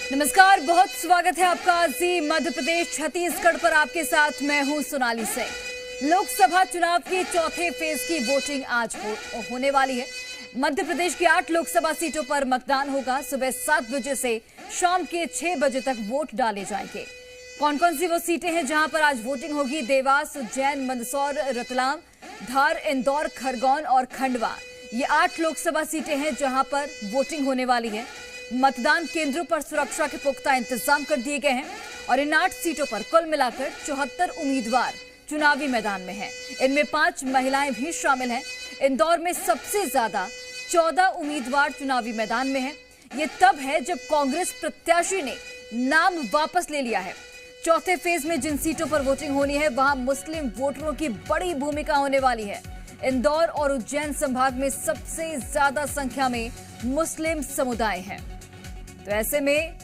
नमस्कार, बहुत स्वागत है आपका जी मध्य प्रदेश छत्तीसगढ़ पर। आपके साथ मैं हूं सोनाली सिंह। लोकसभा चुनाव के चौथे फेज की वोटिंग आज होने वाली है। मध्य प्रदेश की 8 लोकसभा सीटों पर मतदान होगा। सुबह 7 बजे से शाम के 6 बजे तक वोट डाले जाएंगे। कौन कौन सी वो सीटें हैं जहां पर आज वोटिंग होगी? देवास, उज्जैन, मंदसौर, रतलाम, धार, इंदौर, खरगोन और खंडवा। ये 8 लोकसभा सीटें हैं जहां पर वोटिंग होने वाली है। मतदान केंद्रों पर सुरक्षा के पुख्ता इंतजाम कर दिए गए हैं और इन 8 सीटों पर कुल मिलाकर 74 उम्मीदवार चुनावी मैदान में हैं। इनमें 5 महिलाएं भी शामिल हैं। इंदौर में सबसे ज्यादा 14 उम्मीदवार चुनावी मैदान में हैं। ये तब है जब कांग्रेस प्रत्याशी ने नाम वापस ले लिया है। चौथे फेज में जिन सीटों पर वोटिंग होनी है वहां मुस्लिम वोटरों की बड़ी भूमिका होने वाली है। इंदौर और उज्जैन संभाग में सबसे ज्यादा संख्या में मुस्लिम समुदाय हैं। तो ऐसे में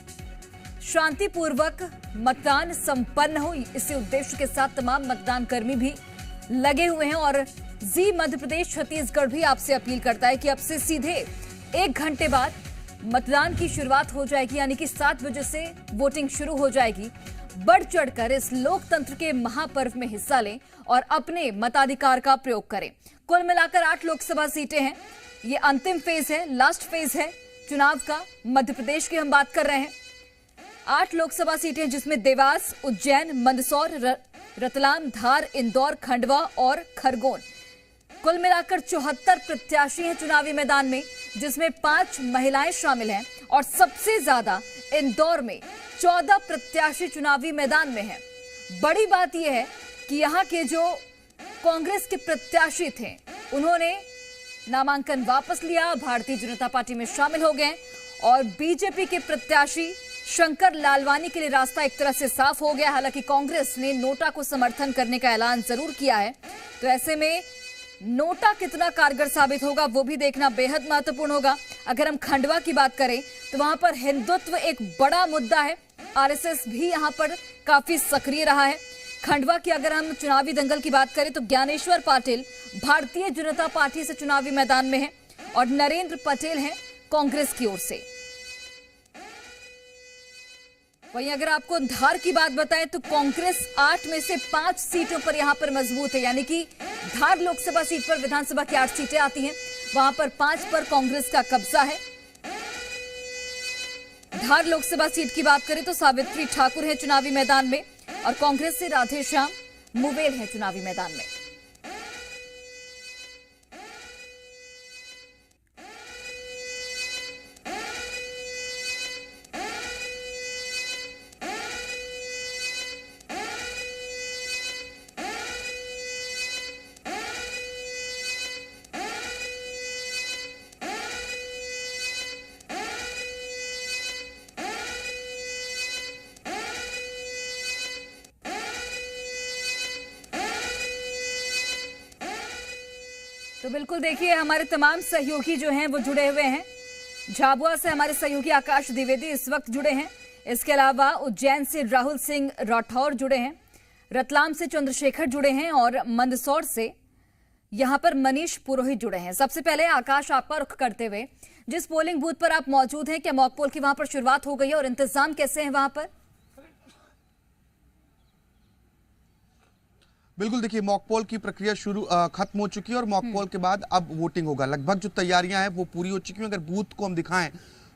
शांतिपूर्वक मतदान संपन्न हो, इसी उद्देश्य के साथ तमाम मतदान कर्मी भी लगे हुए हैं। और जी मध्य प्रदेश छत्तीसगढ़ भी आपसे अपील करता है कि अब से सीधे 1 घंटे बाद मतदान की शुरुआत हो जाएगी, यानी कि 7 बजे से वोटिंग शुरू हो जाएगी। बढ़ चढ़कर इस लोकतंत्र के महापर्व में हिस्सा लें और अपने मताधिकार का प्रयोग करें। कुल मिलाकर 8 लोकसभा सीटें हैं। ये अंतिम फेज है, लास्ट फेज है चुनाव का। मध्य प्रदेश की हम बात कर रहे हैं। 8 लोकसभा सीटें जिसमें देवास, उज्जैन, मंदसौर, रतलाम, धार, इंदौर, खंडवा और खरगोन। कुल मिलाकर 74 प्रत्याशी हैं चुनावी मैदान में, जिसमें 5 महिलाएं शामिल हैं और सबसे ज्यादा इंदौर में 14 प्रत्याशी चुनावी मैदान में हैं। बड़ी बात यह है कि यहां के जो कांग्रेस के प्रत्याशी थे उन्होंने नामांकन वापस लिया, भारतीय जनता पार्टी में शामिल हो गए और बीजेपी के प्रत्याशी शंकर लालवानी के लिए रास्ता एक तरह से साफ हो गया। हालांकि कांग्रेस ने नोटा को समर्थन करने का ऐलान जरूर किया है, तो ऐसे में नोटा कितना कारगर साबित होगा वो भी देखना बेहद महत्वपूर्ण होगा। अगर हम खंडवा की बात करें तो वहां पर हिंदुत्व एक बड़ा मुद्दा है। आरएसएस भी यहां पर काफी सक्रिय रहा है। खंडवा की अगर हम चुनावी दंगल की बात करें तो ज्ञानेश्वर पाटिल भारतीय जनता पार्टी से चुनावी मैदान में हैं और नरेंद्र पटेल हैं कांग्रेस की ओर से। वहीं अगर आपको धार की बात बताएं तो कांग्रेस 8 में से 5 सीटों पर यहां पर मजबूत है, यानी कि धार लोकसभा सीट पर विधानसभा की 8 सीटें आती हैं, वहां पर 5 पर कांग्रेस का कब्जा है। धार लोकसभा सीट की बात करें तो सावित्री ठाकुर है चुनावी मैदान में और कांग्रेस से राधेश्याम मुवेल है चुनावी मैदान में। तो बिल्कुल देखिए, हमारे तमाम सहयोगी जो हैं वो जुड़े हुए हैं। झाबुआ से हमारे सहयोगी आकाश द्विवेदी इस वक्त जुड़े हैं। इसके अलावा उज्जैन से राहुल सिंह राठौर जुड़े हैं, रतलाम से चंद्रशेखर जुड़े हैं और मंदसौर से यहां पर मनीष पुरोहित जुड़े हैं। सबसे पहले आकाश, आपका रुख करते हुए, जिस पोलिंग बूथ पर आप मौजूद हैं, क्या मॉक पोल की वहां पर शुरुआत हो गई है और इंतजाम कैसे हैं वहां पर? बिल्कुल, देखिए मॉक पोल की प्रक्रिया खत्म हो चुकी है और मॉक पोल के बाद अब वोटिंग होगा। लगभग जो तैयारियां हैं वो पूरी हो चुकी हैं। अगर बूथ को हम दिखाएं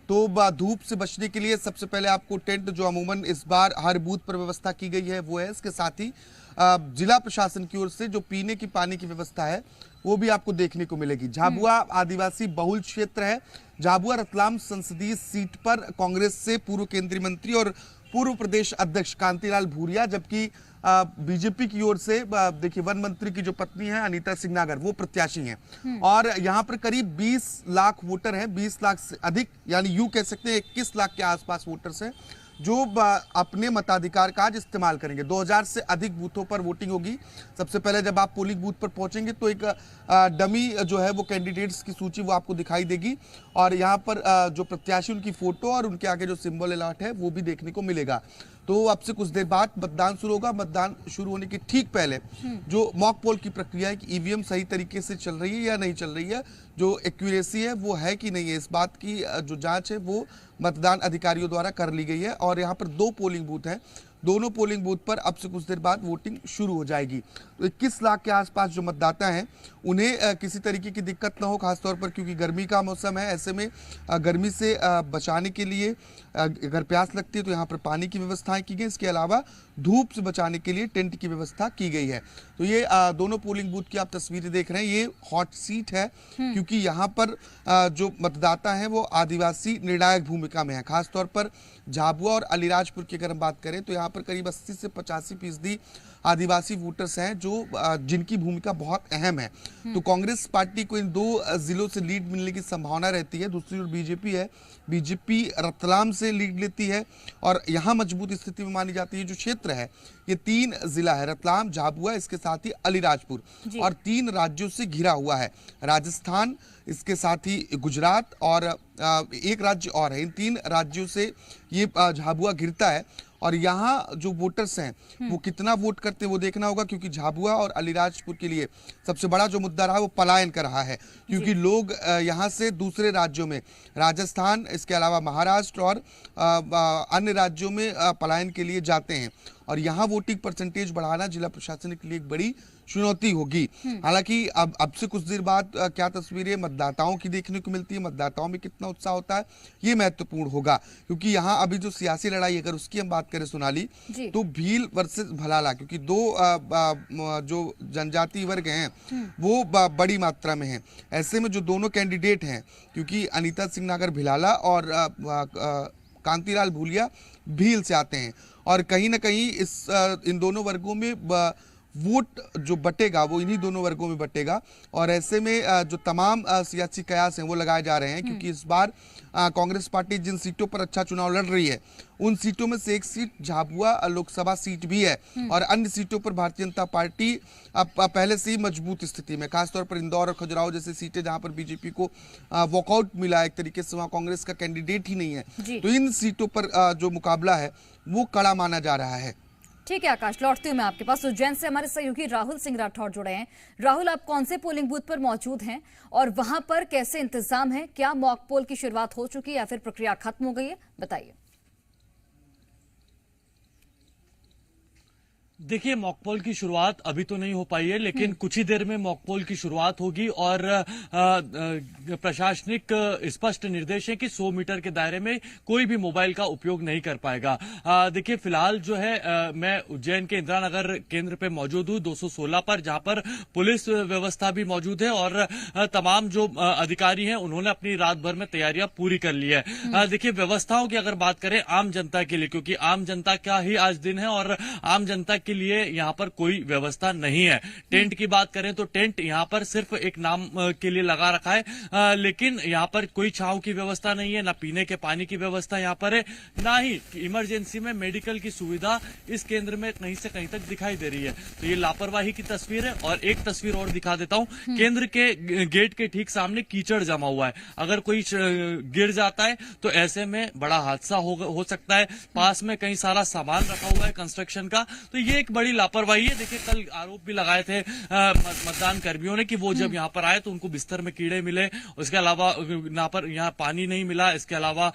तो धूप से बचने के लिए सबसे पहले आपको टेंट, जो अमूमन इस बार हर बूथ पर व्यवस्था की गई है, वो है। इसके साथ ही जिला प्रशासन की ओर से जो पीने की पानी की व्यवस्था है वो भी आपको देखने को मिलेगी। झाबुआ आदिवासी बहुल क्षेत्र है। झाबुआ रतलाम संसदीय सीट पर कांग्रेस से पूर्व केंद्रीय मंत्री और पूर्व प्रदेश अध्यक्ष कांतिलाल भूरिया, जबकि बीजेपी की ओर से देखिए वन मंत्री की जो पत्नी है अनीता सिंह नागर, वो प्रत्याशी हैं। और यहाँ पर करीब 20 लाख वोटर हैं, 20 लाख से अधिक, यानी यूं कह सकते हैं 21 लाख के आसपास वोटर्स हैं जो अपने मताधिकार का आज इस्तेमाल करेंगे। 2000 से अधिक बूथों पर वोटिंग होगी। सबसे पहले जब आप पोलिंग बूथ पर पहुंचेंगे तो एक डमी जो है वो कैंडिडेट्स की सूची वो आपको दिखाई देगी और यहाँ पर जो प्रत्याशी उनकी फोटो और उनके आगे जो सिंबल अलॉट है वो भी देखने को मिलेगा। तो अब से कुछ देर बाद मतदान शुरू होगा। मतदान शुरू होने के ठीक पहले जो मॉक पोल की प्रक्रिया है कि ईवीएम सही तरीके से चल रही है या नहीं चल रही है, जो एक्यूरेसी है वो है कि नहीं है, इस बात की जो जांच है वो मतदान अधिकारियों द्वारा कर ली गई है। और यहाँ पर 2 पोलिंग बूथ हैं, दोनों पोलिंग बूथ पर अब से कुछ देर बाद वोटिंग शुरू हो जाएगी। तो 21 लाख के आसपास जो मतदाता हैं उन्हें किसी तरीके की दिक्कत ना हो, खासतौर पर क्योंकि गर्मी का मौसम है। ऐसे में गर्मी से बचाने के लिए अगर प्यास लगती है तो यहाँ पर पानी की व्यवस्थाएं की गई। इसके अलावा धूप से बचाने के लिए टेंट की व्यवस्था की गई है। तो ये दोनों पोलिंग बूथ की आप तस्वीरें देख रहे हैं। ये हॉट सीट है क्योंकि यहाँ पर जो मतदाता हैं वो आदिवासी निर्णायक भूमिका में है। खासतौर पर झाबुआ और अलीराजपुर की अगर हम बात करें तो यहाँ पर करीब 80 से 85% आदिवासी वोटर्स हैं जो जिनकी भूमिका बहुत अहम है। तो कांग्रेस पार्टी को इन 2 जिलों से लीड मिलने की संभावना रहती है। दूसरी ओर बीजेपी है, बीजेपी रतलाम से लीड लेती है और यहाँ मजबूत स्थिति में मानी जाती है। जो क्षेत्र है ये 3 जिला है, रतलाम, झाबुआ, इसके साथ ही अलीराजपुर, और 3 राज्यों से घिरा हुआ है, राजस्थान, इसके साथ ही गुजरात और एक राज्य और है। इन 3 राज्यों से ये झाबुआ घिरता है। और यहाँ जो वोटर्स हैं वो कितना वोट करते हैं वो देखना होगा, क्योंकि झाबुआ और अलीराजपुर के लिए सबसे बड़ा जो मुद्दा रहा वो पलायन का रहा है, क्योंकि लोग यहाँ से दूसरे राज्यों में, राजस्थान, इसके अलावा महाराष्ट्र और अन्य राज्यों में पलायन के लिए जाते हैं। और यहाँ वोटिंग परसेंटेज बढ़ाना जिला प्रशासन के लिए एक बड़ी चुनौती होगी। हालांकि अब से कुछ देर बाद क्या तस्वीरें मतदाताओं की देखने को मिलती है, मतदाताओं में कितना उत्साह होता है, ये महत्वपूर्ण होगा। क्योंकि यहाँ अभी जो सियासी लड़ाई, अगर उसकी हम बात करें सोनाली, तो भील वर्सेस भलाला, क्योंकि 2 जो जनजातीय वर्ग हैं वो बड़ी मात्रा में हैं। ऐसे में जो दोनों कैंडिडेट हैं, क्योंकि अनीता सिंह नागर भिलाला और कांतिलाल भूलिया भील से आते हैं, और कहीं ना कहीं इन दोनों वर्गों में वोट जो बटेगा वो इन्हीं दोनों वर्गों में बटेगा। और ऐसे में जो तमाम सियासी कयास हैं वो लगाए जा रहे हैं, क्योंकि इस बार कांग्रेस पार्टी जिन सीटों पर अच्छा चुनाव लड़ रही है उन सीटों में से एक सीट झाबुआ लोकसभा सीट भी है, और अन्य सीटों पर भारतीय जनता पार्टी अब पहले से ही मजबूत स्थिति में, खासतौर पर इंदौर और खजुराहो जैसी सीटें जहां पर बीजेपी को वॉकआउट मिला, एक तरीके से वहां कांग्रेस का कैंडिडेट ही नहीं है। तो इन सीटों पर जो मुकाबला है वो कड़ा माना जा रहा है। ठीक है आकाश, लौटती हूँ मैं आपके पास। उज्जैन से हमारे सहयोगी राहुल सिंह राठौर जुड़े हैं। राहुल, आप कौन से पोलिंग बूथ पर मौजूद हैं और वहां पर कैसे इंतजाम है? क्या मॉक पोल की शुरुआत हो चुकी है या फिर प्रक्रिया खत्म हो गई है? बताइए। देखिए, मॉकपोल की शुरुआत अभी तो नहीं हो पाई है, लेकिन कुछ ही देर में मॉकपोल की शुरुआत होगी और प्रशासनिक स्पष्ट निर्देश है कि 100 मीटर के दायरे में कोई भी मोबाइल का उपयोग नहीं कर पाएगा। देखिए, फिलहाल जो है मैं उज्जैन के इंदिरा नगर केंद्र पे मौजूद हूँ 216 पर, जहां पर पुलिस व्यवस्था भी मौजूद है और तमाम जो अधिकारी हैं उन्होंने अपनी रात भर में तैयारियां पूरी कर ली है। देखिए, व्यवस्थाओं की अगर बात करें आम जनता के लिए, क्योंकि आम जनता का ही आज दिन है और आम जनता के लिए यहां पर कोई व्यवस्था नहीं है। टेंट की बात करें तो टेंट यहां पर सिर्फ एक नाम के लिए लगा रखा है, लेकिन यहां पर कोई छांव की व्यवस्था नहीं है, ना पीने के पानी की व्यवस्था यहां पर है, ना ही इमरजेंसी में मेडिकल की सुविधा इस केंद्र में कहीं से कहीं तक दिखाई दे रही है। तो ये लापरवाही की तस्वीर है। और एक तस्वीर और दिखा देता हूं, केंद्र के गेट के ठीक सामने कीचड़ जमा हुआ है। अगर कोई गिर जाता है तो ऐसे में बड़ा हादसा हो सकता है। पास में कहीं सारा सामान रखा हुआ है कंस्ट्रक्शन का, तो ये एक बड़ी लापरवाही है। देखिए, कल आरोप भी लगाए थे मतदान कर्मियों ने कि वो जब यहाँ पर आए तो उनको बिस्तर में कीड़े मिले, उसके अलावा यहाँ पानी नहीं मिला, इसके अलावा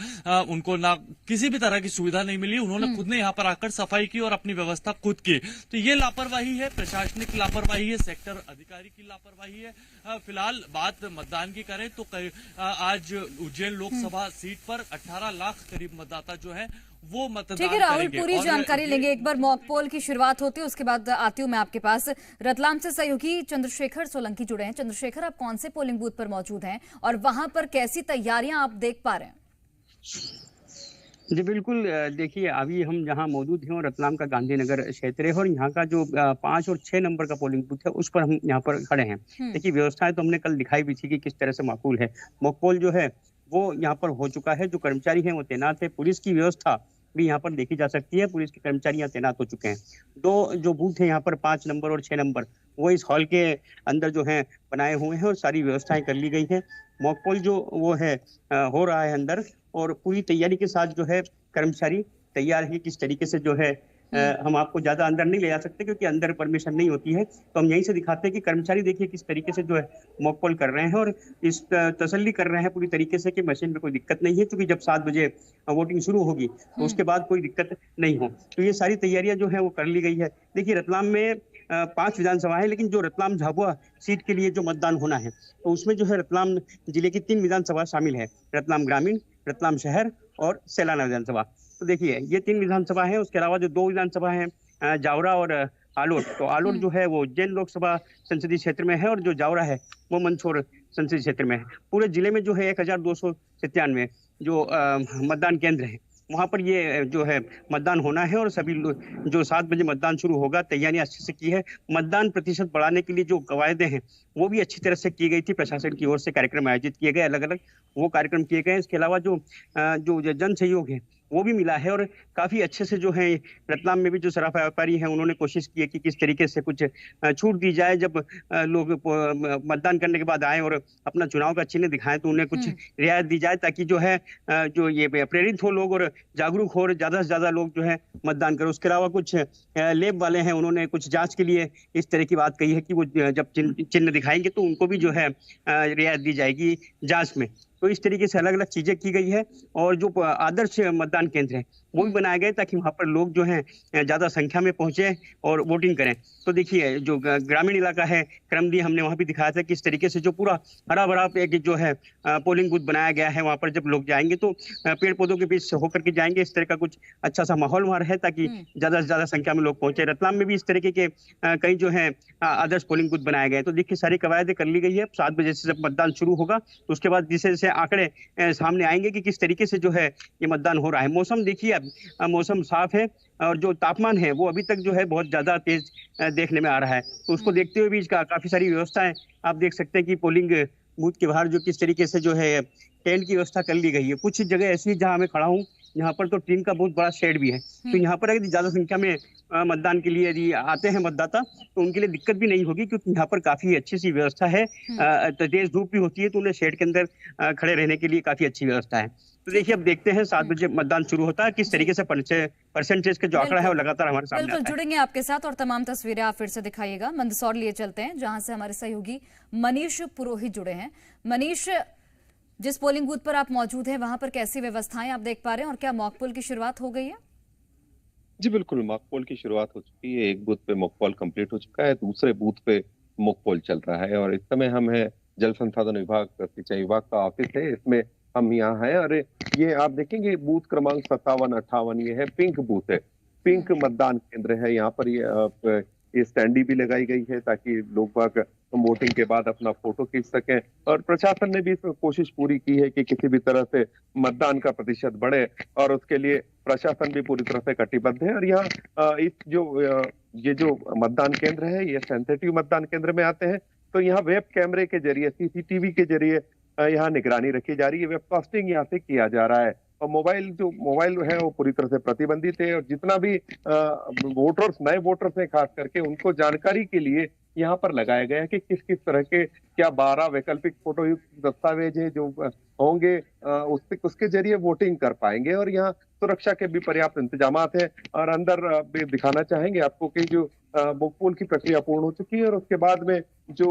उनको ना किसी भी तरह की सुविधा नहीं मिली। उन्होंने खुद ने यहाँ पर आकर सफाई की और अपनी व्यवस्था खुद की। तो ये लापरवाही है, प्रशासनिक लापरवाही है, सेक्टर अधिकारी की लापरवाही है। फिलहाल बात मतदान की करें तो आज उज्जैन लोकसभा सीट पर 18 लाख करीब मतदाता जो है वो मतदान करेंगे। ठीक है राहुल, पूरी जानकारी लेंगे। एक बार मॉक पोल की शुरुआत होती है उसके बाद आती हूँ मैं आपके पास। रतलाम से सहयोगी चंद्रशेखर सोलंकी जुड़े हैं। चंद्रशेखर, आप कौन से पोलिंग बूथ पर मौजूद हैं और वहां पर कैसी तैयारियां आप देख पा रहे हैं? जी बिल्कुल, देखिए अभी हम जहां मौजूद हैं रतलाम का गांधीनगर क्षेत्र है और यहाँ का जो 5 और 6 नंबर का पोलिंग बूथ है उस पर हम यहाँ पर खड़े हैं। देखिए, व्यवस्थाएं तो हमने कल दिखाई भी थी कि किस तरह से माकूल है। मॉक पोल जो है वो यहाँ पर हो चुका है, जो कर्मचारी हैं वो तैनात है, पुलिस की व्यवस्था भी यहाँ पर देखी जा सकती है, पुलिस के कर्मचारी यहाँ तैनात हो चुके हैं। 2 जो बूथ है यहाँ पर 5 नंबर और 6 नंबर वो इस हॉल के अंदर जो है बनाए हुए हैं और सारी व्यवस्थाएं कर ली गई हैं। मॉक पोल जो वो है हो रहा है अंदर, और पूरी तैयारी के साथ जो है कर्मचारी तैयार है। किस तरीके से जो है हम आपको ज्यादा अंदर नहीं ले जा सकते क्योंकि अंदर परमिशन नहीं होती है, तो हम यहीं से दिखाते हैं कि कर्मचारी देखिए किस तरीके से जो है मॉक पोल कर रहे हैं और इस तसल्ली कर रहे हैं पूरी तरीके से कि मशीन में कोई दिक्कत नहीं है, क्योंकि जब 7 बजे वोटिंग शुरू होगी तो उसके बाद कोई दिक्कत नहीं हो। तो ये सारी तैयारियां जो है वो कर ली गई है। देखिए रतलाम में 5 विधानसभा है, लेकिन जो रतलाम झाबुआ सीट के लिए जो मतदान होना है तो उसमें जो है रतलाम जिले की 3 विधानसभा शामिल है, रतलाम ग्रामीण, रतलाम शहर और सैलाना विधानसभा। तो देखिए ये 3 विधानसभा है। उसके अलावा जो 2 विधानसभा है जावरा और आलोट, तो आलोट जो है वो उज्जैन लोकसभा संसदीय क्षेत्र में है और जो जावरा है वो मंदसौर संसदीय क्षेत्र में है। पूरे जिले में जो है 1297 जो मतदान केंद्र है वहां पर ये जो है मतदान होना है और सभी जो 7 बजे मतदान शुरू होगा तैयारियां अच्छे से की है। मतदान प्रतिशत बढ़ाने के लिए जो कवायदे हैं वो भी अच्छी तरह से की गई थी, प्रशासन की ओर से कार्यक्रम आयोजित किए गए, अलग अलग वो कार्यक्रम किए गए। इसके अलावा जो जन सहयोग है वो भी मिला है और काफी अच्छे से जो है रतलाम में भी जो सराफा व्यापारी हैं उन्होंने कोशिश की है कि किस तरीके से कुछ छूट दी जाए। जब लोग मतदान करने के बाद आए और अपना चुनाव का चिन्ह दिखाएं तो उन्हें कुछ रियायत दी जाए, ताकि जो है जो ये प्रेरित हो लोग और जागरूक हो और ज्यादा से ज्यादा लोग जो है मतदान करें। उसके अलावा कुछ लैब वाले हैं उन्होंने कुछ जांच के लिए इस तरह की बात कही है कि वो जब चिन्ह दिखाएंगे तो उनको भी जो है रियायत दी जाएगी जांच में। तो इस तरीके से अलग अलग चीजें की गई है और जो आदर्श मतदान केंद्र है वो भी बनाए गए ताकि वहां पर लोग जो हैं ज्यादा संख्या में पहुंचे और वोटिंग करें। तो देखिए जो ग्रामीण इलाका है करमदी, हमने वहां भी दिखाया था किस तरीके से जो पूरा हरा भरा एक जो है पोलिंग बूथ बनाया गया है। वहां पर जब लोग जाएंगे तो पेड़ पौधों के बीच से होकर के जाएंगे, इस तरह का कुछ अच्छा सा माहौल वहां है ताकि ज्यादा से ज्यादा संख्या में लोग पहुंचे। रतलाम में भी इस तरीके के कई जो है आदर्श पोलिंग बूथ बनाए गए। तो देखिए सारी कवायदें कर ली गई है। 7 बजे से जब मतदान शुरू होगा तो उसके बाद जैसे जैसे आंकड़े सामने आएंगे कि किस तरीके से जो है ये मतदान हो रहा है। मौसम देखिए अब मौसम साफ है और जो तापमान है वो अभी तक जो है बहुत ज्यादा तेज देखने में आ रहा है। तो उसको देखते हुए भी काफी सारी व्यवस्थाएं आप देख सकते हैं कि पोलिंग बूथ के बाहर जो किस तरीके से जो है टेंट की व्यवस्था कर ली गई है। कुछ जगह ऐसी जहां मैं खड़ा हूँ यहाँ पर तो टीम का बहुत बड़ा शेड भी है, तो यहाँ पर यदि ज्यादा संख्या में मतदान के लिए यदि आते हैं मतदाता तो उनके लिए दिक्कत भी नहीं होगी, क्योंकि यहाँ पर काफी अच्छी सी व्यवस्था है। तेज धूप भी होती है तो उन्हें शेड के अंदर खड़े रहने के लिए काफी अच्छी व्यवस्था है। तो देखिए अब देखते हैं 7 बजे मतदान शुरू होता है किस तरीके से परसेंटेज का जो आंकड़ा है वो लगातार हमारे सामने आता है। बिल्कुल जुड़ेंगे आपके साथ और तमाम तस्वीरें आप फिर से दिखाइएगा। मंदसौर लिए चलते हैं जहां से हमारे सहयोगी मनीष पुरोहित जुड़े हैं। मनीष, जिस पोलिंग बूथ पर आप मौजूद हैं वहां पर कैसी व्यवस्थाएं आप देख पा रहे हैं और क्या मॉक पोल की शुरुआत हो गई है? जी बिल्कुल, मॉक पोल की शुरुआत हो चुकी है। एक बूथ पे मॉक पोल कंप्लीट हो चुका है, दूसरे बूथ पे मॉक पोल चल रहा है और इस समय हम है जल संसाधन विभाग, सिंचाई विभाग का ऑफिस है, इसमें हम यहाँ हैं और ये आप देखेंगे बूथ क्रमांक 57-58 ये है, पिंक बूथ है, पिंक मतदान केंद्र है। यहाँ पर ये स्टैंडी भी लगाई गई है ताकि लोग बाग वोटिंग के बाद अपना फोटो खींच सकें और प्रशासन ने भी इसमें कोशिश पूरी की है कि किसी भी तरह से मतदान का प्रतिशत बढ़े और उसके लिए प्रशासन भी पूरी तरह से कटिबद्ध है। और यहाँ ये जो मतदान केंद्र है ये सेंसिटिव मतदान केंद्र में आते हैं, तो यहाँ वेब कैमरे के जरिए, सीसीटीवी के जरिए यहाँ निगरानी रखी जा रही है, वेबकास्टिंग यहाँ से किया जा रहा है और मोबाइल है वो पूरी तरह से प्रतिबंधित है। और जितना भी वोटर्स, नए वोटर्स हैं खास करके, उनको जानकारी के लिए यहाँ पर लगाया गया है कि किस किस तरह के क्या 12 वैकल्पिक फोटो युक्त दस्तावेज है जो होंगे, उसके जरिए वोटिंग कर पाएंगे। और यहाँ सुरक्षा के भी पर्याप्त इंतजाम हैं और अंदर भी दिखाना चाहेंगे आपको कि जो मॉक पोल की प्रक्रिया पूर्ण हो चुकी है और उसके बाद में जो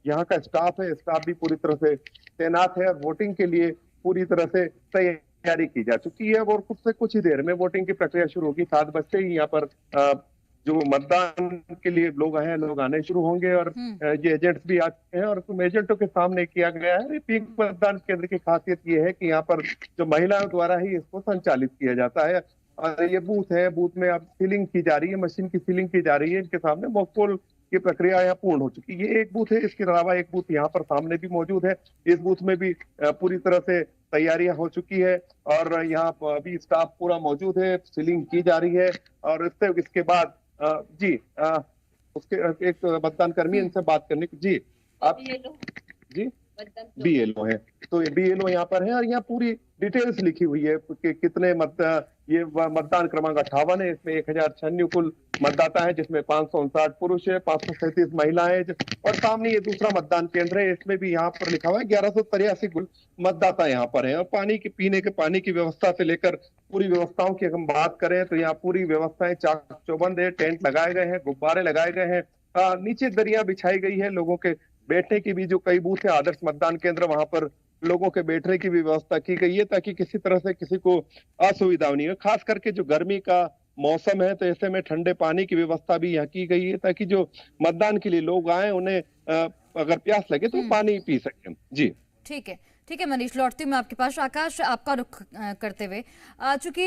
यहाँ का स्टाफ है, स्टाफ भी पूरी तरह से तैनात है और वोटिंग के लिए पूरी तरह से तैयारी की जा चुकी है। और कुछ ही देर में वोटिंग की प्रक्रिया शुरू होगी। 7 बजते ही यहाँ पर जो मतदान के लिए लोग आने शुरू होंगे और ये एजेंट्स भी आ चुके हैं और तुम एजेंटों के सामने किया गया है। पिंक मतदान केंद्र की खासियत ये है कि यहाँ पर जो महिलाओं द्वारा ही इसको संचालित किया जाता है और ये बूथ है, बूथ में अब सीलिंग की जा रही है, मशीन की सीलिंग की जा रही है। इनके सामने मॉक पोल की प्रक्रिया यहाँ पूर्ण हो चुकी है। ये एक बूथ है, इसके अलावा एक बूथ यहाँ पर सामने भी मौजूद है। इस बूथ में भी पूरी तरह से तैयारियां हो चुकी है और यहाँ पर अभी स्टाफ पूरा मौजूद है, सीलिंग की जा रही है। और इसके बाद उसके एक मतदान कर्मी इनसे बात करने की। जी आप जी बीएलओ है। तो ये बीएलओ यहाँ पर है और यहाँ पूरी डिटेल्स लिखी हुई है कि कितने ये मतदान क्रमांक 58 है। इसमें 1096 कुल मतदाता है, जिसमें 559 पुरुष है, 537 महिलाएं और सामने ये दूसरा मतदान केंद्र है। इसमें भी यहाँ पर लिखा हुआ है 1183 कुल मतदाता यहाँ पर है। और पानी की पीने के पानी की व्यवस्था से लेकर पूरी व्यवस्थाओं की हम बात करें तो यहाँ पूरी व्यवस्थाएं चाक चौबंद है, टेंट लगाए गए हैं, गुब्बारे लगाए गए हैं, नीचे दरिया बिछाई गई है, लोगों के बैठने की भी जो कई बूथ है आदर्श मतदान केंद्र, वहां पर लोगों के बैठने की भी व्यवस्था की गई है ताकि किसी तरह से किसी को असुविधा नहीं हो। खास करके जो गर्मी का मौसम है तो ऐसे में ठंडे पानी की व्यवस्था भी यहाँ की गई है ताकि जो मतदान के लिए लोग आए उन्हें अगर प्यास लगे तो पानी पी सकें। जी ठीक है मनीष, लौटती हूँ मैं आपके पास। आकाश, आपका रुख करते हुए, चूंकि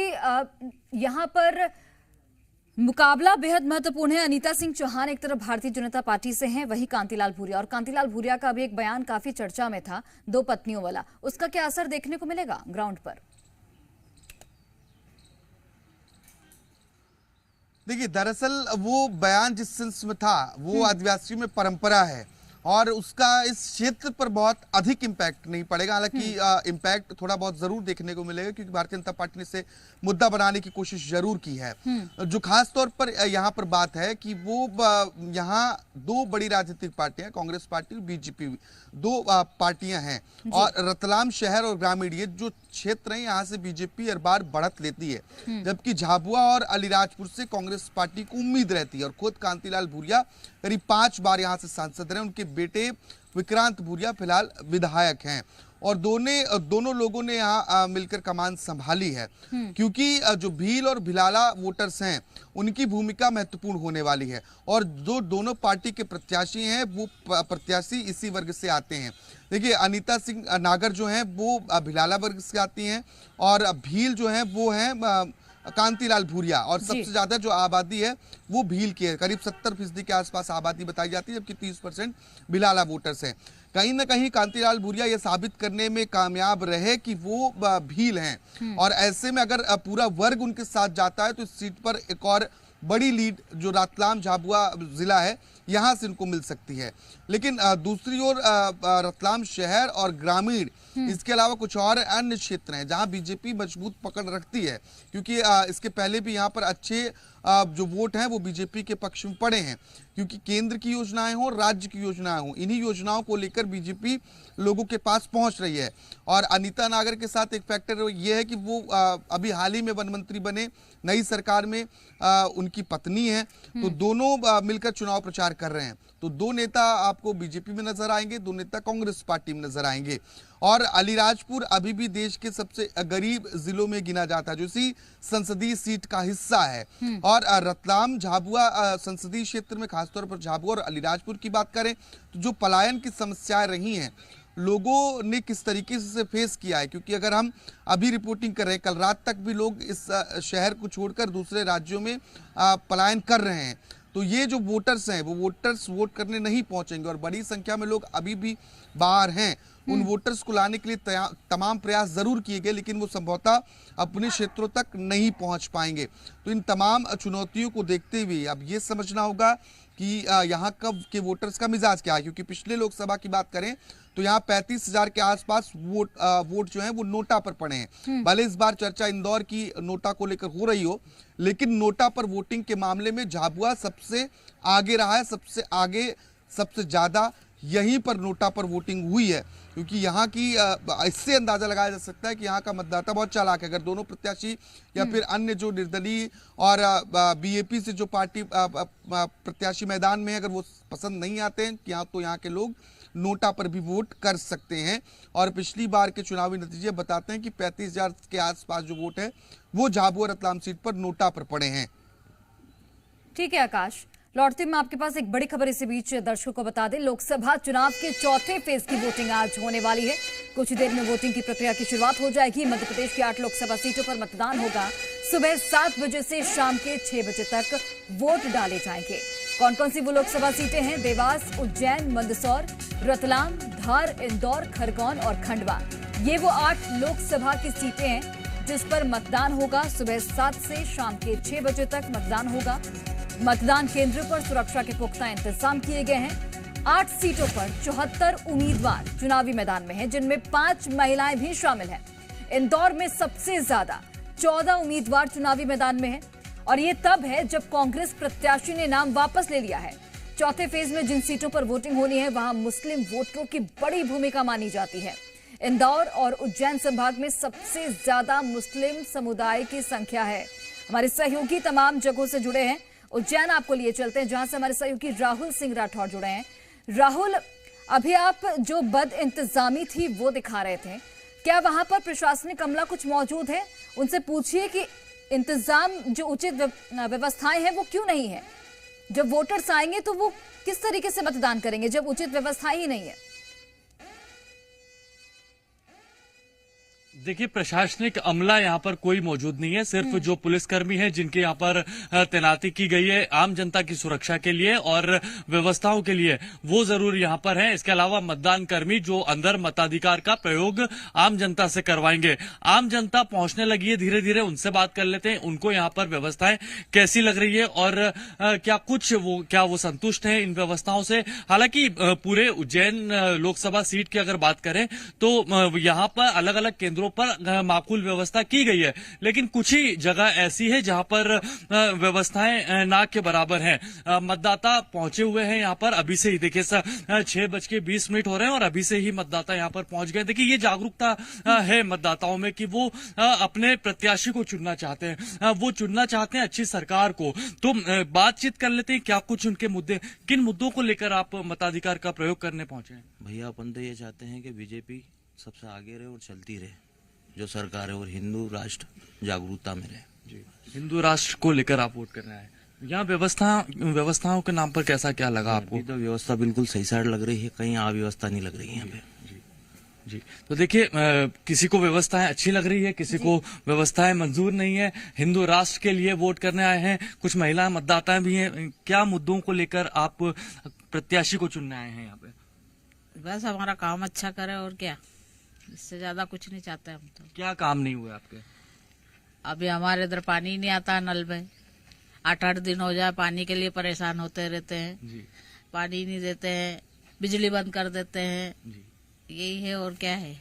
यहाँ पर मुकाबला बेहद महत्वपूर्ण है। अनीता सिंह चौहान एक तरफ भारतीय जनता पार्टी से हैं, वही कांतिलाल भूरिया, और कांतिलाल भूरिया का भी एक बयान काफी चर्चा में था, 2 पत्नियों वाला। उसका क्या असर देखने को मिलेगा ग्राउंड पर? देखिए, दरअसल वो बयान जिस सेंस में था वो आदिवासियों में परंपरा है और उसका इस क्षेत्र पर बहुत अधिक इम्पैक्ट नहीं पड़ेगा। हालांकि इम्पैक्ट थोड़ा बहुत जरूर देखने को मिलेगा क्योंकि भारतीय जनता पार्टी ने इसे मुद्दा बनाने की कोशिश जरूर की है। जो खास तौर पर यहाँ पर बात है कि वो यहाँ 2 बड़ी राजनीतिक पार्टियां, कांग्रेस पार्टी और बीजेपी, 2 पार्टियां हैं और रतलाम शहर और ग्रामीण ये जो क्षेत्र है यहाँ से बीजेपी हर बार बढ़त लेती है, जबकि झाबुआ और अलीराजपुर से कांग्रेस पार्टी को उम्मीद रहती है। और खुद कांतिलाल भूरिया करीब 5 बार यहाँ से सांसद रहे। उनके बेटे विक्रांत भूरिया फिलहाल विधायक हैं और दोनों लोगों ने यहाँ मिलकर कमान संभाली है क्योंकि जो भील और भिलाला वोटर्स हैं उनकी भूमिका महत्वपूर्ण होने वाली है और जो दोनों पार्टी के प्रत्याशी हैं वो प्रत्याशी इसी वर्ग से आते हैं। देखिए, अनीता सिंह नागर जो हैं वो भिलाला वर्ग से आती हैं और भील जो हैं वो हैं कांतिलाल भूरिया और सबसे ज्यादा जो आबादी है वो भील की है, करीब 70% के आसपास आबादी बताई जाती है, जबकि 30% भिलाला वोटर्स हैं। कहीं ना कहीं कांतिलाल भूरिया ये साबित करने में कामयाब रहे कि वो भील हैं और ऐसे में अगर पूरा वर्ग उनके साथ जाता है तो इस सीट पर एक और बड़ी लीड जो रतलाम झाबुआ जिला है यहाँ से इनको मिल सकती है। लेकिन दूसरी ओर रतलाम शहर और ग्रामीण, इसके अलावा कुछ और अन्य क्षेत्र हैं जहां बीजेपी मजबूत पकड़ रखती है क्योंकि इसके पहले भी यहां पर अच्छे जो वोट हैं वो बीजेपी के पक्ष में पड़े हैं क्योंकि केंद्र की योजनाएं हो, राज्य की योजनाएं हो, इन्हीं योजनाओं को लेकर बीजेपी लोगों के पास पहुंच रही है। और अनीता नागर के साथ एक फैक्टर ये है कि वो अभी हाल ही में वन मंत्री बने, नई सरकार में उनकी पत्नी है, तो दोनों मिलकर चुनाव प्रचार कर रहे हैं। तो 2 नेता आपको बीजेपी में नजर आएंगे, 2 नेता कांग्रेस पार्टी में नजर आएंगे। और अलीराजपुर अभी भी देश के सबसे गरीब जिलों में गिना जाता है जो इसी संसदीय सीट का हिस्सा है। और रतलाम झाबुआ संसदीय क्षेत्र में खासतौर पर झाबुआ और अलीराजपुर की बात करें तो जो पलायन की समस्याएं रही हैं, लोगों ने किस तरीके से फेस किया है, क्योंकि अगर हम अभी रिपोर्टिंग कर रहे हैं, कल रात तक भी लोग इस शहर को छोड़कर दूसरे राज्यों में पलायन कर रहे हैं, तो ये जो वोटर्स हैं वो वोटर्स वोट करने नहीं पहुंचेंगे और बड़ी संख्या में लोग अभी भी बाहर हैं। उन वोटर्स को लाने के लिए तमाम प्रयास जरूर किए गए लेकिन वो संभवतः अपने क्षेत्रों तक नहीं पहुंच पाएंगे। तो इन तमाम चुनौतियों को देखते हुए अब ये समझना होगा कि यहाँ के वोटर्स का मिजाज क्या है, क्योंकि पिछले लोकसभा की बात करें तो यहाँ 35,000 के आसपास वोट जो है वो नोटा पर पड़े हैं। भले इस बार चर्चा इंदौर की नोटा को लेकर हो रही हो, लेकिन नोटा पर वोटिंग के मामले में झाबुआ सबसे आगे रहा है, सबसे आगे सबसे ज्यादा यहीं पर नोटा पर वोटिंग हुई है, क्योंकि यहाँ की इससे अंदाजा लगाया जा सकता है कि यहाँ का मतदाता बहुत चालाक है। अगर दोनों प्रत्याशी या फिर अन्य जो निर्दलीय और बीएपी से जो पार्टी प्रत्याशी मैदान में है, अगर वो पसंद नहीं आते हैं यहाँ तो यहाँ के लोग नोटा पर भी वोट कर सकते हैं। और पिछली बार के चुनावी नतीजे बताते हैं कि 35,000 के आसपास जो वोट है वो झाबुआ रतलाम सीट पर नोटा पर पड़े हैं। ठीक है आकाश, लौटते में आपके पास एक बड़ी खबर इसी बीच दर्शकों को बता दें, लोकसभा चुनाव के 4थे फेज की वोटिंग आज होने वाली है। कुछ देर में वोटिंग की प्रक्रिया की शुरुआत हो जाएगी। मध्य प्रदेश की 8 लोकसभा सीटों पर मतदान होगा। सुबह 7 बजे से शाम के 6 बजे तक वोट डाले जाएंगे। कौन कौन सी वो लोकसभा सीटें हैं? देवास, उज्जैन, मंदसौर, रतलाम, धार, इंदौर, खरगोन और खंडवा, ये वो 8 लोकसभा की सीटें हैं जिस पर मतदान होगा। सुबह 7 से शाम के 6 बजे तक मतदान होगा। मतदान केंद्र पर सुरक्षा के पुख्ता इंतजाम किए गए हैं। 8 सीटों पर 74 उम्मीदवार चुनावी मैदान में हैं, जिनमें 5 महिलाएं भी शामिल हैं। इंदौर में सबसे ज्यादा 14 उम्मीदवार चुनावी मैदान में हैं और ये तब है जब कांग्रेस प्रत्याशी ने नाम वापस ले लिया है। चौथे फेज में जिन सीटों पर वोटिंग होनी है वहां मुस्लिम वोटरों की बड़ी भूमिका मानी जाती है। इंदौर और उज्जैन संभाग में सबसे ज्यादा मुस्लिम समुदाय की संख्या है। हमारे सहयोगी तमाम जगहों से जुड़े हैं। उज्जैन आपको लिए चलते हैं, जहां से हमारे सहयोगी राहुल सिंह राठौर जुड़े हैं। राहुल, अभी आप जो बद इंतजामी थी वो दिखा रहे थे, क्या वहां पर प्रशासनिक अमला कुछ मौजूद है? उनसे पूछिए कि इंतजाम जो उचित व्यवस्थाएं हैं वो क्यों नहीं है। जब वोटर्स आएंगे तो वो किस तरीके से मतदान करेंगे जब उचित व्यवस्था ही नहीं है? देखिए, प्रशासनिक अमला यहाँ पर कोई मौजूद नहीं है। सिर्फ जो पुलिसकर्मी हैं जिनके यहाँ पर तैनाती की गई है आम जनता की सुरक्षा के लिए और व्यवस्थाओं के लिए, वो जरूर यहाँ पर हैं। इसके अलावा मतदान कर्मी जो अंदर मताधिकार का प्रयोग आम जनता से करवाएंगे। आम जनता पहुंचने लगी है धीरे धीरे, उनसे बात कर लेते हैं। उनको यहाँ पर व्यवस्थाएं कैसी लग रही है और क्या वो संतुष्ट हैं इन व्यवस्थाओं से? हालांकि पूरे उज्जैन लोकसभा सीट की अगर बात करें तो यहाँ पर अलग अलग केंद्रों पर माकूल व्यवस्था की गई है, लेकिन कुछ ही जगह ऐसी है जहां पर व्यवस्थाएं ना के बराबर हैं। मतदाता पहुंचे हुए हैं यहाँ पर अभी से ही। देखिए 6:20 हो रहे हैं और अभी से ही मतदाता यहाँ पर पहुंच गए। देखिए, ये जागरूकता है मतदाताओं में कि वो अपने प्रत्याशी को चुनना चाहते हैं, वो चुनना चाहते हैं अच्छी सरकार को। तो बातचीत कर लेते हैं, क्या कुछ उनके मुद्दे, किन मुद्दों को लेकर आप मताधिकार का प्रयोग करने पहुंचे हैं? भैया, अपन तो ये चाहते हैं कि बीजेपी सबसे आगे रहे और चलती रहे जो सरकार है, और हिंदू राष्ट्र जागरूकता में रहे। जी, हिंदू राष्ट्र को लेकर आप वोट करने आए। यहाँ व्यवस्थाओं के नाम पर कैसा क्या लगा आपको? तो व्यवस्था बिल्कुल सही साइड लग रही है, कहीं अव्यवस्था नहीं लग रही है यहाँ पे। जी, तो देखिए, किसी को व्यवस्थाएं अच्छी लग रही है, किसी को व्यवस्थाएं मंजूर नहीं है। हिंदू राष्ट्र के लिए वोट करने आए हैं, कुछ महिला मतदाताएं भी हैं। क्या मुद्दों को लेकर आप प्रत्याशी को चुनने आए हैं यहाँ पे? बस हमारा काम अच्छा करे और क्या, इससे ज्यादा कुछ नहीं चाहते हम तो। क्या काम नहीं हुए आपके? अभी हमारे इधर पानी नहीं आता नल में, 8-8 दिन हो जाए पानी के लिए परेशान होते रहते हैं जी। पानी नहीं देते हैं, बिजली बंद कर देते हैं जी। यही है और क्या है।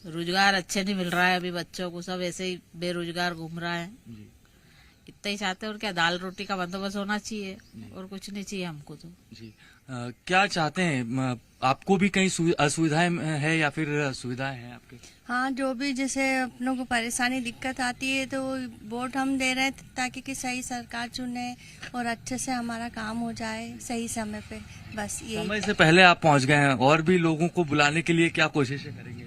रोजगार अच्छे नहीं मिल रहा है अभी बच्चों को, सब ऐसे ही बेरोजगार घूम रहा है जी। इतना ही चाहते हैं और क्या, दाल रोटी का बंदोबस्त होना चाहिए और कुछ नहीं चाहिए हमको तो। जी, क्या चाहते हैं? आपको भी कहीं असुविधाएं है या फिर सुविधाएं हैं आपके? हाँ, जो भी जैसे अपनों को परेशानी दिक्कत आती है तो वोट हम दे रहे हैं ताकि कि सही सरकार चुने और अच्छे से हमारा काम हो जाए सही समय पे। बस ये समय से पहले आप पहुंच गए हैं, और भी लोगों को बुलाने के लिए क्या कोशिशें करेंगे?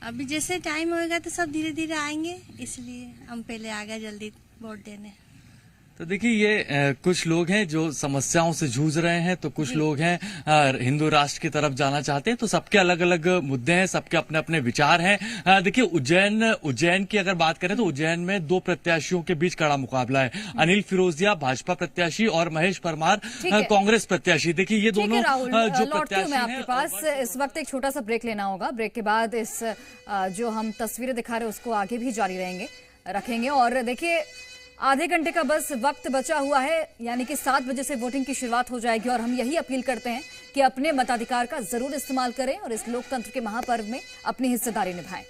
अभी जैसे टाइम होएगा तो सब धीरे धीरे आएंगे, इसलिए हम पहले आ गए जल्दी वोट देने। तो देखिए, ये कुछ लोग हैं जो समस्याओं से जूझ रहे हैं, तो कुछ लोग हैं हिंदू राष्ट्र की तरफ जाना चाहते हैं। तो सबके अलग अलग मुद्दे हैं, सबके अपने अपने विचार हैं। देखिए, उज्जैन की अगर बात करें तो उज्जैन में 2 प्रत्याशियों के बीच कड़ा मुकाबला है। अनिल फिरोजिया भाजपा प्रत्याशी और महेश परमार कांग्रेस प्रत्याशी। देखिए, ये दोनों जो प्रत्याशी हैं। आपके पास इस वक्त एक छोटा सा ब्रेक लेना होगा। ब्रेक के बाद इस जो हम तस्वीरें दिखा रहे हैं उसको आगे भी जारी रखेंगे। और देखिए, आधे घंटे का बस वक्त बचा हुआ है, यानी कि 7 बजे से वोटिंग की शुरुआत हो जाएगी। और हम यही अपील करते हैं कि अपने मताधिकार का जरूर इस्तेमाल करें और इस लोकतंत्र के महापर्व में अपनी हिस्सेदारी निभाएं।